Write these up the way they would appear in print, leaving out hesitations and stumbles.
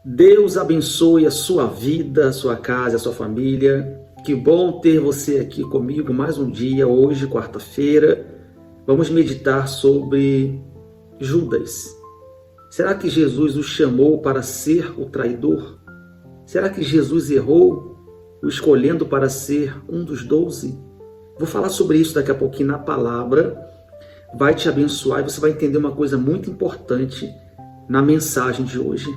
Deus abençoe a sua vida, a sua casa, a sua família. Que bom ter você aqui comigo mais um dia, hoje, quarta-feira. Vamos meditar sobre Judas. Será que Jesus o chamou para ser o traidor? Será que Jesus errou, o escolhendo para ser um dos 12? Vou falar sobre isso daqui a pouquinho na palavra. Vai te abençoar e você vai entender uma coisa muito importante na mensagem de hoje.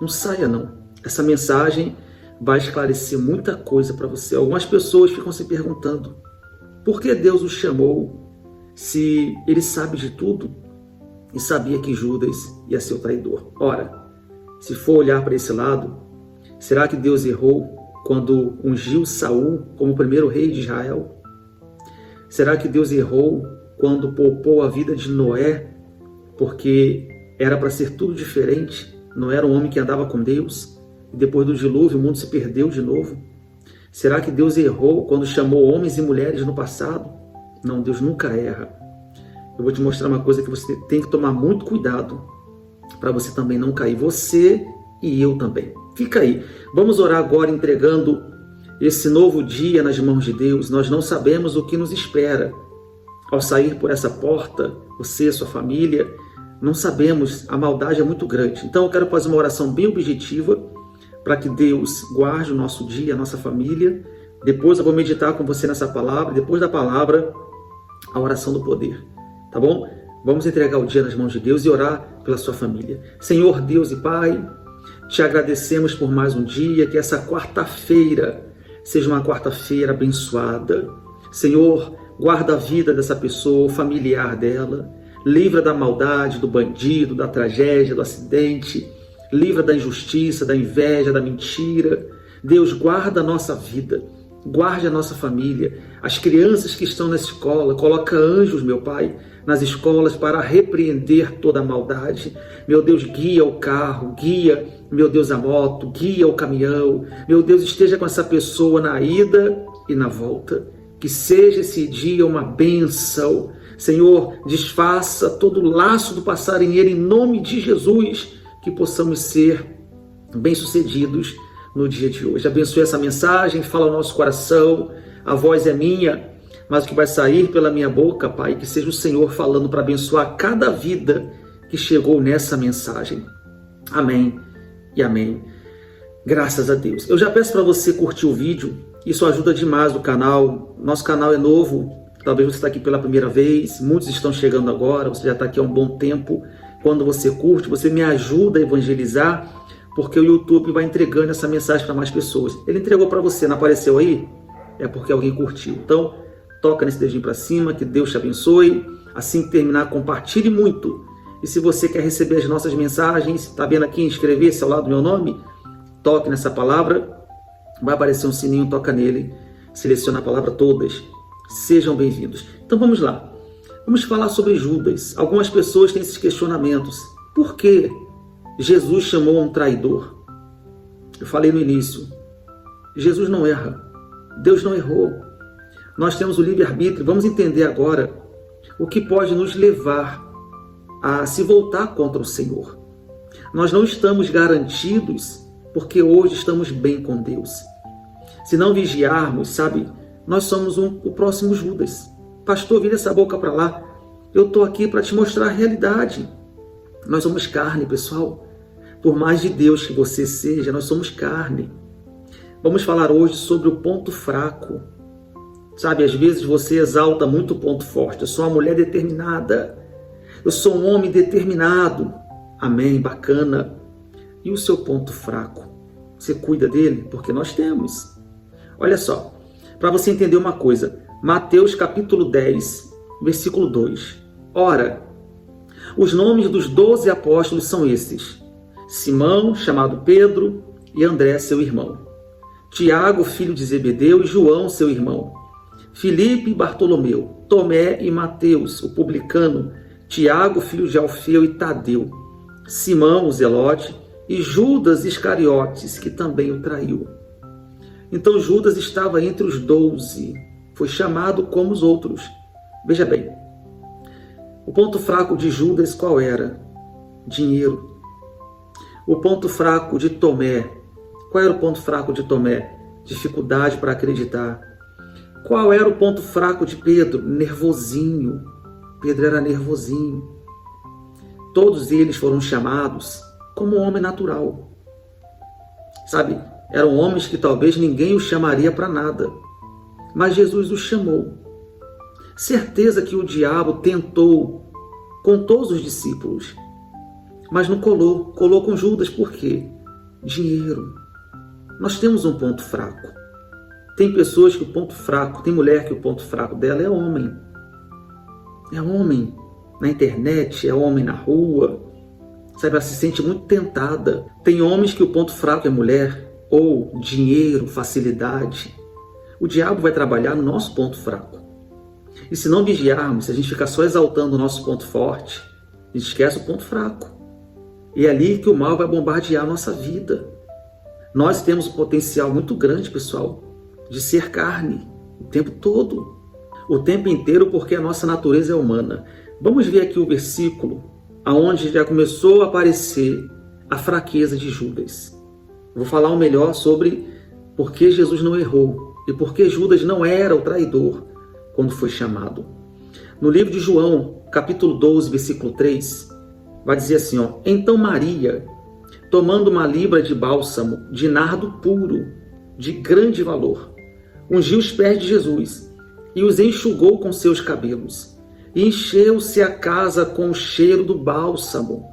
Não saia não. Essa mensagem vai esclarecer muita coisa para você. Algumas pessoas ficam se perguntando: por que Deus o chamou se ele sabe de tudo e sabia que Judas ia ser o traidor? Ora, se for olhar para esse lado, será que Deus errou quando ungiu Saul como o primeiro rei de Israel? Será que Deus errou quando poupou a vida de Noé porque era para ser tudo diferente? Noé era um homem que andava com Deus e depois do dilúvio o mundo se perdeu de novo. Será que Deus errou quando chamou homens e mulheres no passado? Não, Deus nunca erra. Eu vou te mostrar uma coisa que você tem que tomar muito cuidado para você também não cair. Você e eu também. Fica aí. Vamos orar agora entregando esse novo dia nas mãos de Deus. Nós não sabemos o que nos espera ao sair por essa porta, você, sua família. Não sabemos, a maldade é muito grande. Então eu quero fazer uma oração bem objetiva para que Deus guarde o nosso dia, a nossa família. Depois eu vou meditar com você nessa palavra. Depois da palavra, a oração do poder. Tá bom? Vamos entregar o dia nas mãos de Deus e orar pela sua família. Senhor Deus e Pai, te agradecemos por mais um dia. Que essa quarta-feira seja uma quarta-feira abençoada. Senhor, guarda a vida dessa pessoa, o familiar dela. Livra da maldade, do bandido, da tragédia, do acidente. Livra da injustiça, da inveja, da mentira. Deus, guarda a nossa vida. Guarde a nossa família. As crianças que estão na escola, coloca anjos, meu Pai, nas escolas para repreender toda a maldade. Meu Deus, guia o carro, guia, meu Deus, a moto, guia o caminhão. Meu Deus, esteja com essa pessoa na ida e na volta. Que seja esse dia uma bênção. Senhor, desfaça todo o laço do passarinheiro em nome de Jesus, que possamos ser bem-sucedidos no dia de hoje. Abençoe essa mensagem, fala ao nosso coração, a voz é minha, mas o que vai sair pela minha boca, Pai, que seja o Senhor falando para abençoar cada vida que chegou nessa mensagem. Amém e amém. Graças a Deus. Eu já peço para você curtir o vídeo, isso ajuda demais o canal. Nosso canal é novo. Talvez você está aqui pela primeira vez, muitos estão chegando agora, você já está aqui há um bom tempo. Quando você curte, você me ajuda a evangelizar, porque o YouTube vai entregando essa mensagem para mais pessoas. Ele entregou para você, não apareceu aí? É porque alguém curtiu. Então, toca nesse dedinho para cima, que Deus te abençoe. Assim que terminar, compartilhe muito. E se você quer receber as nossas mensagens, está vendo aqui, inscrever-se ao lado do meu nome? Toque nessa palavra, vai aparecer um sininho, toca nele, seleciona a palavra todas. Sejam bem-vindos. Então vamos lá. Vamos falar sobre Judas. Algumas pessoas têm esses questionamentos. Por que Jesus chamou um traidor? Eu falei no início. Jesus não erra. Deus não errou. Nós temos o livre-arbítrio. Vamos entender agora o que pode nos levar a se voltar contra o Senhor. Nós não estamos garantidos porque hoje estamos bem com Deus. Se não vigiarmos, sabe, nós somos o próximo Judas. Pastor, vira essa boca para lá. Eu estou aqui para te mostrar a realidade. Nós somos carne, pessoal. Por mais de Deus que você seja, nós somos carne. Vamos falar hoje sobre o ponto fraco. Sabe, às vezes você exalta muito o ponto forte. Eu sou uma mulher determinada. Eu sou um homem determinado. Amém, bacana. E o seu ponto fraco? Você cuida dele? Porque nós temos. Olha só. Para você entender uma coisa, Mateus capítulo 10, versículo 2. Ora, os nomes dos 12 apóstolos são esses: Simão, chamado Pedro, e André, seu irmão; Tiago, filho de Zebedeu, e João, seu irmão; Filipe e Bartolomeu; Tomé e Mateus, o publicano; Tiago, filho de Alfeu, e Tadeu; Simão, o zelote, e Judas Iscariotes, que também o traiu. Então Judas estava entre os 12, foi chamado como os outros. Veja bem, o ponto fraco de Judas qual era? Dinheiro. O ponto fraco de Tomé. Qual era o ponto fraco de Tomé? Dificuldade para acreditar. Qual era o ponto fraco de Pedro? Nervosinho. Pedro era nervosinho. Todos eles foram chamados como homem natural. Sabe, eram homens que talvez ninguém os chamaria para nada. Mas Jesus os chamou. Certeza que o diabo tentou com todos os discípulos, mas não colou. Colou com Judas. Por quê? Dinheiro. Nós temos um ponto fraco. Tem pessoas que o ponto fraco, tem mulher que o ponto fraco dela é homem. É homem na internet, é homem na rua. Sabe, ela se sente muito tentada. Tem homens que o ponto fraco é mulher, ou dinheiro, facilidade. O diabo vai trabalhar no nosso ponto fraco. E se não vigiarmos, se a gente ficar só exaltando o nosso ponto forte, a gente esquece o ponto fraco. E é ali que o mal vai bombardear a nossa vida. Nós temos um potencial muito grande, pessoal, de ser carne o tempo todo. O tempo inteiro, porque a nossa natureza é humana. Vamos ver aqui o versículo onde já começou a aparecer a fraqueza de Judas. Vou falar o melhor sobre por que Jesus não errou e por que Judas não era o traidor quando foi chamado. No livro de João, capítulo 12, versículo 3, vai dizer assim, Então Maria, tomando uma libra de bálsamo de nardo puro, de grande valor, ungiu os pés de Jesus e os enxugou com seus cabelos, e encheu-se a casa com o cheiro do bálsamo.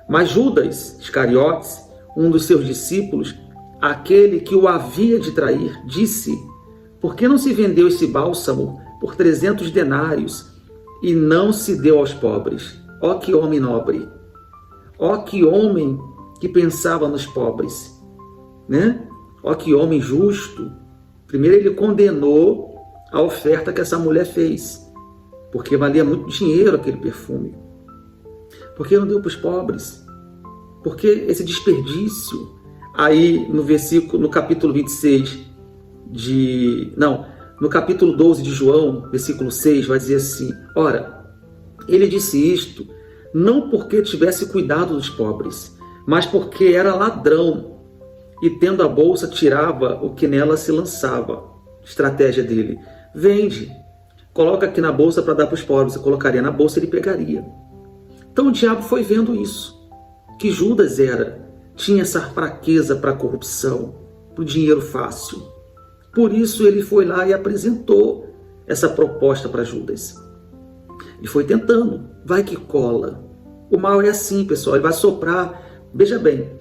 Mas Judas Iscariotes, um dos seus discípulos, aquele que o havia de trair, disse: Por que não se vendeu esse bálsamo por 300 denários e não se deu aos pobres? Ó que homem nobre! Ó que homem que pensava nos pobres, né? Ó que homem justo! Primeiro ele condenou a oferta que essa mulher fez, porque valia muito dinheiro aquele perfume. Por que não deu para os pobres? Por que esse desperdício? Aí no capítulo 26 no capítulo 12 de João, versículo 6, vai dizer assim: Ora, ele disse isto não porque tivesse cuidado dos pobres, mas porque era ladrão e, tendo a bolsa, tirava o que nela se lançava. Estratégia dele: vende, coloca aqui na bolsa para dar para os pobres. Você colocaria na bolsa, ele pegaria. Então o diabo foi vendo isso, que Judas tinha essa fraqueza para a corrupção, para o dinheiro fácil. Por isso ele foi lá e apresentou essa proposta para Judas. E foi tentando, vai que cola. O mal é assim, pessoal, ele vai soprar. Veja bem,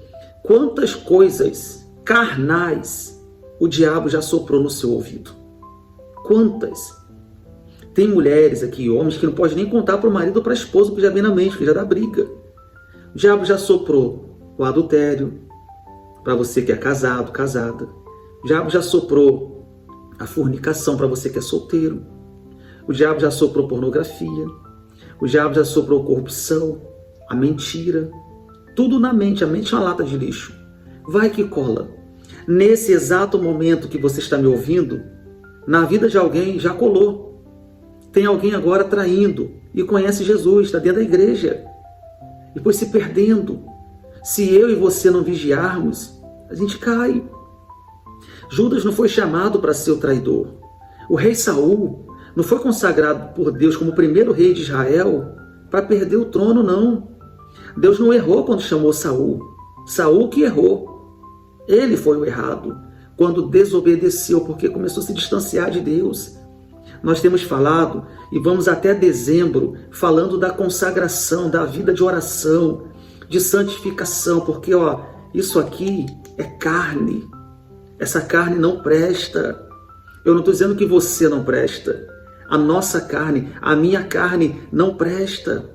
quantas coisas carnais o diabo já soprou no seu ouvido. Quantas? Tem mulheres aqui, homens, que não pode nem contar para o marido ou para a esposa, porque já vem na mente, que já dá briga. O diabo já soprou o adultério, para você que é casado, casada. O diabo já soprou a fornicação para você que é solteiro. O diabo já soprou pornografia. O diabo já soprou corrupção, a mentira. Tudo na mente. A mente é uma lata de lixo. Vai que cola. Nesse exato momento que você está me ouvindo, na vida de alguém já colou. Tem alguém agora traindo e conhece Jesus, está dentro da igreja. E foi se perdendo. Se eu e você não vigiarmos, a gente cai. Judas não foi chamado para ser o traidor. O rei Saul não foi consagrado por Deus como o primeiro rei de Israel para perder o trono, não. Deus não errou quando chamou Saul. Saul que errou. Ele foi o errado quando desobedeceu, porque começou a se distanciar de Deus. Nós temos falado, e vamos até dezembro, falando da consagração, da vida de oração, de santificação, porque isso aqui é carne. Essa carne não presta. Eu não estou dizendo que você não presta. A nossa carne, a minha carne não presta.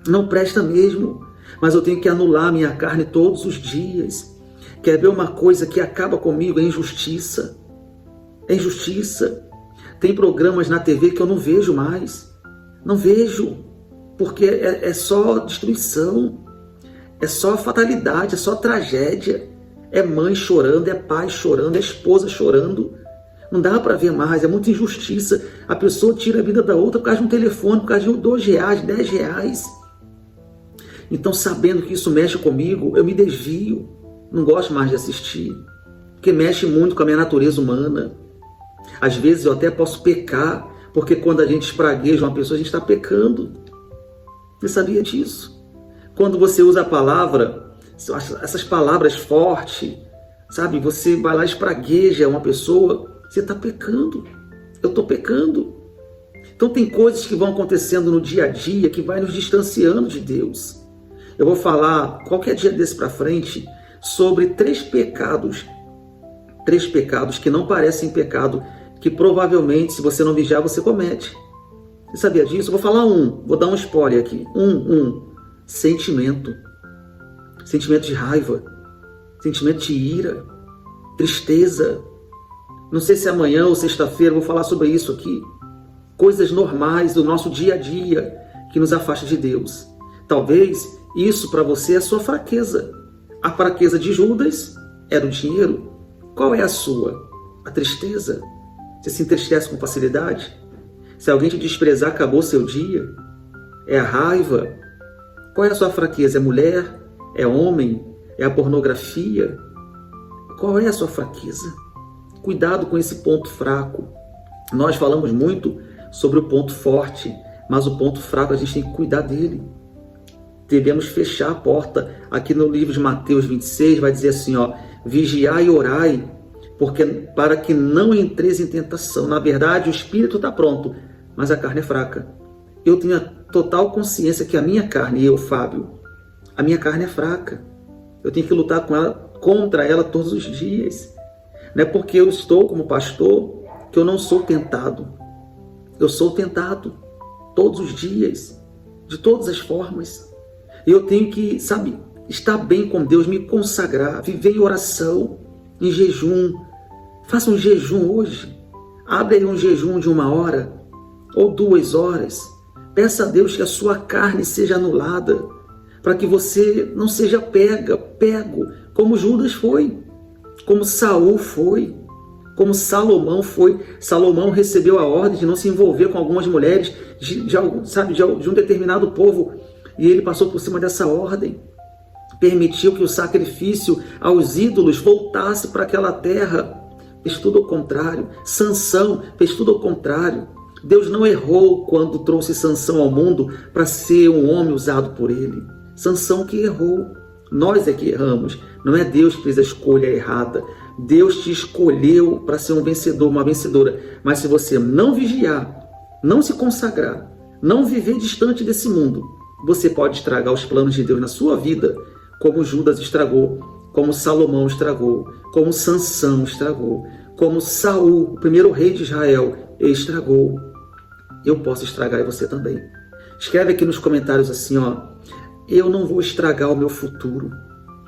Não presta mesmo. Mas eu tenho que anular a minha carne todos os dias. Quer ver uma coisa que acaba comigo? É injustiça. É injustiça. Tem programas na TV que eu não vejo mais. Não vejo. Porque é só destruição. É só fatalidade, é só tragédia. É mãe chorando, é pai chorando, é esposa chorando. Não dá para ver mais, é muita injustiça. A pessoa tira a vida da outra por causa de um telefone, por causa de R$2, R$10. Então, sabendo que isso mexe comigo, eu me desvio. Não gosto mais de assistir, porque mexe muito com a minha natureza humana. Às vezes eu até posso pecar, porque quando a gente espragueja uma pessoa, a gente está pecando. Você sabia disso? Quando você usa a palavra, essas palavras fortes, sabe? Você vai lá e espragueja uma pessoa, você está pecando. Eu estou pecando. Então tem coisas que vão acontecendo no dia a dia que vai nos distanciando de Deus. Eu vou falar, qualquer dia desse para frente, sobre 3 pecados que não parecem pecado, que provavelmente, se você não vigiar, você comete. Você sabia disso? Eu vou falar vou dar um spoiler aqui. Sentimento de raiva, sentimento de ira, tristeza. Não sei se amanhã ou sexta-feira eu vou falar sobre isso aqui. Coisas normais do nosso dia a dia que nos afasta de Deus. Talvez isso para você é a sua fraqueza. A fraqueza de Judas era o dinheiro. Qual é a sua? A tristeza. Você se entristece com facilidade? Se alguém te desprezar, acabou seu dia? É a raiva? Qual é a sua fraqueza? É mulher? É homem? É a pornografia? Qual é a sua fraqueza? Cuidado com esse ponto fraco. Nós falamos muito sobre o ponto forte, mas o ponto fraco a gente tem que cuidar dele. Devemos fechar a porta. Aqui no livro de Mateus 26 vai dizer assim, vigiai e orai, para que não entreis em tentação. Na verdade, o espírito está pronto, mas a carne é fraca. Eu tenho a total consciência que a minha carne, eu, Fábio, a minha carne é fraca. Eu tenho que lutar contra ela todos os dias. Não é porque eu estou como pastor que eu não sou tentado. Eu sou tentado todos os dias, de todas as formas. Eu tenho que, estar bem com Deus, me consagrar, viver em oração, em jejum. Faça um jejum hoje. Abre aí um jejum de 1 hora ou 2 horas. Peça a Deus que a sua carne seja anulada, para que você não seja pego, como Judas foi, como Saul foi, como Salomão foi. Salomão recebeu a ordem de não se envolver com algumas mulheres de um determinado povo, e ele passou por cima dessa ordem. Permitiu que o sacrifício aos ídolos voltasse para aquela terra. Fez tudo ao contrário. Sansão fez tudo ao contrário. Deus não errou quando trouxe Sansão ao mundo para ser um homem usado por ele. Sansão que errou. Nós é que erramos. Não é Deus que fez a escolha errada. Deus te escolheu para ser um vencedor, uma vencedora. Mas se você não vigiar, não se consagrar, não viver distante desse mundo, você pode estragar os planos de Deus na sua vida, como Judas estragou, como Salomão estragou, como Sansão estragou, como Saul, o primeiro rei de Israel, estragou. Eu posso estragar e você também. Escreve aqui nos comentários assim, eu não vou estragar o meu futuro.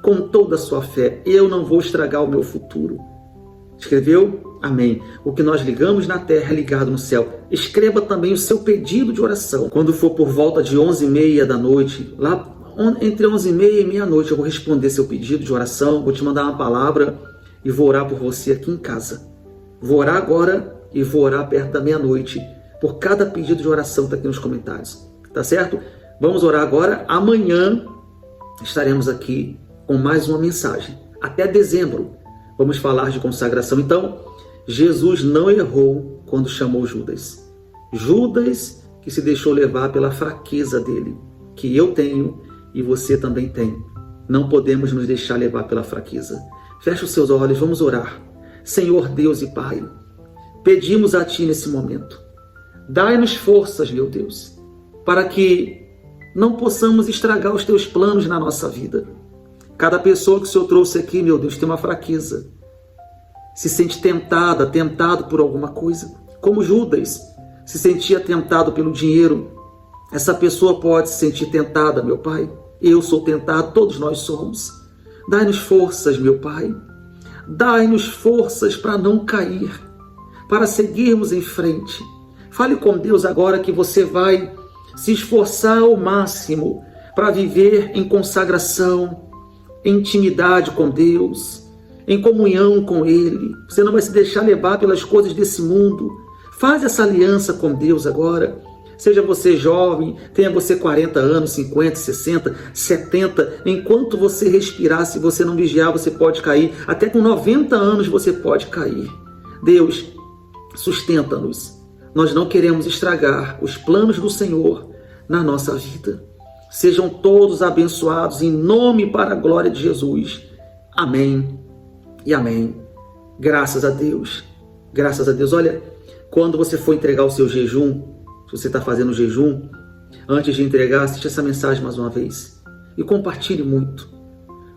Com toda a sua fé, eu não vou estragar o meu futuro. Escreveu? Amém. O que nós ligamos na terra é ligado no céu. Escreva também o seu pedido de oração. Quando for por volta de 11h30 da noite, lá entre 11h30 e meia-noite, eu vou responder seu pedido de oração, vou te mandar uma palavra e vou orar por você aqui em casa. Vou orar agora e vou orar perto da meia-noite por cada pedido de oração que está aqui nos comentários. Tá certo? Vamos orar agora. Amanhã estaremos aqui com mais uma mensagem. Até dezembro vamos falar de consagração. Então, Jesus não errou quando chamou Judas. Judas que se deixou levar pela fraqueza dele, que eu tenho e você também tem. Não podemos nos deixar levar pela fraqueza. Feche os seus olhos, vamos orar. Senhor Deus e Pai, pedimos a Ti nesse momento. Dai-nos forças, meu Deus, para que não possamos estragar os Teus planos na nossa vida. Cada pessoa que o Senhor trouxe aqui, meu Deus, tem uma fraqueza. Se sente tentado por alguma coisa. Como Judas se sentia tentado pelo dinheiro. Essa pessoa pode se sentir tentada, meu Pai. Eu sou tentado, todos nós somos. Dai-nos forças, meu Pai. Dai-nos forças para não cair, para seguirmos em frente. Fale com Deus agora que você vai se esforçar ao máximo para viver em consagração, em intimidade com Deus, em comunhão com Ele. Você não vai se deixar levar pelas coisas desse mundo. Faz essa aliança com Deus agora. Seja você jovem, tenha você 40 anos, 50, 60, 70, enquanto você respirar, se você não vigiar, você pode cair. Até com 90 anos você pode cair. Deus, sustenta-nos. Nós não queremos estragar os planos do Senhor na nossa vida. Sejam todos abençoados em nome e para a glória de Jesus. Amém e amém. Graças a Deus. Graças a Deus. Olha, quando você for entregar o seu jejum, se você está fazendo jejum, antes de entregar, assiste essa mensagem mais uma vez. E compartilhe muito.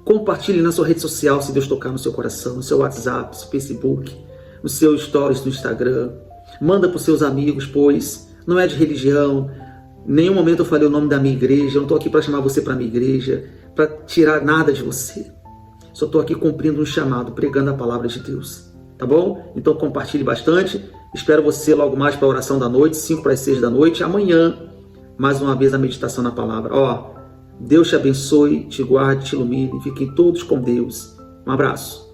Compartilhe na sua rede social, se Deus tocar no seu coração, no seu WhatsApp, no seu Facebook, no seu stories no Instagram. Manda para os seus amigos, pois não é de religião. Em nenhum momento eu falei o nome da minha igreja. Eu não estou aqui para chamar você para a minha igreja, para tirar nada de você. Só estou aqui cumprindo um chamado, pregando a palavra de Deus. Tá bom? Então compartilhe bastante. Espero você logo mais para a oração da noite, 5 para as 6 da noite. Amanhã, mais uma vez, a meditação na palavra. Deus te abençoe, te guarde, te ilumine. Fiquem todos com Deus. Um abraço.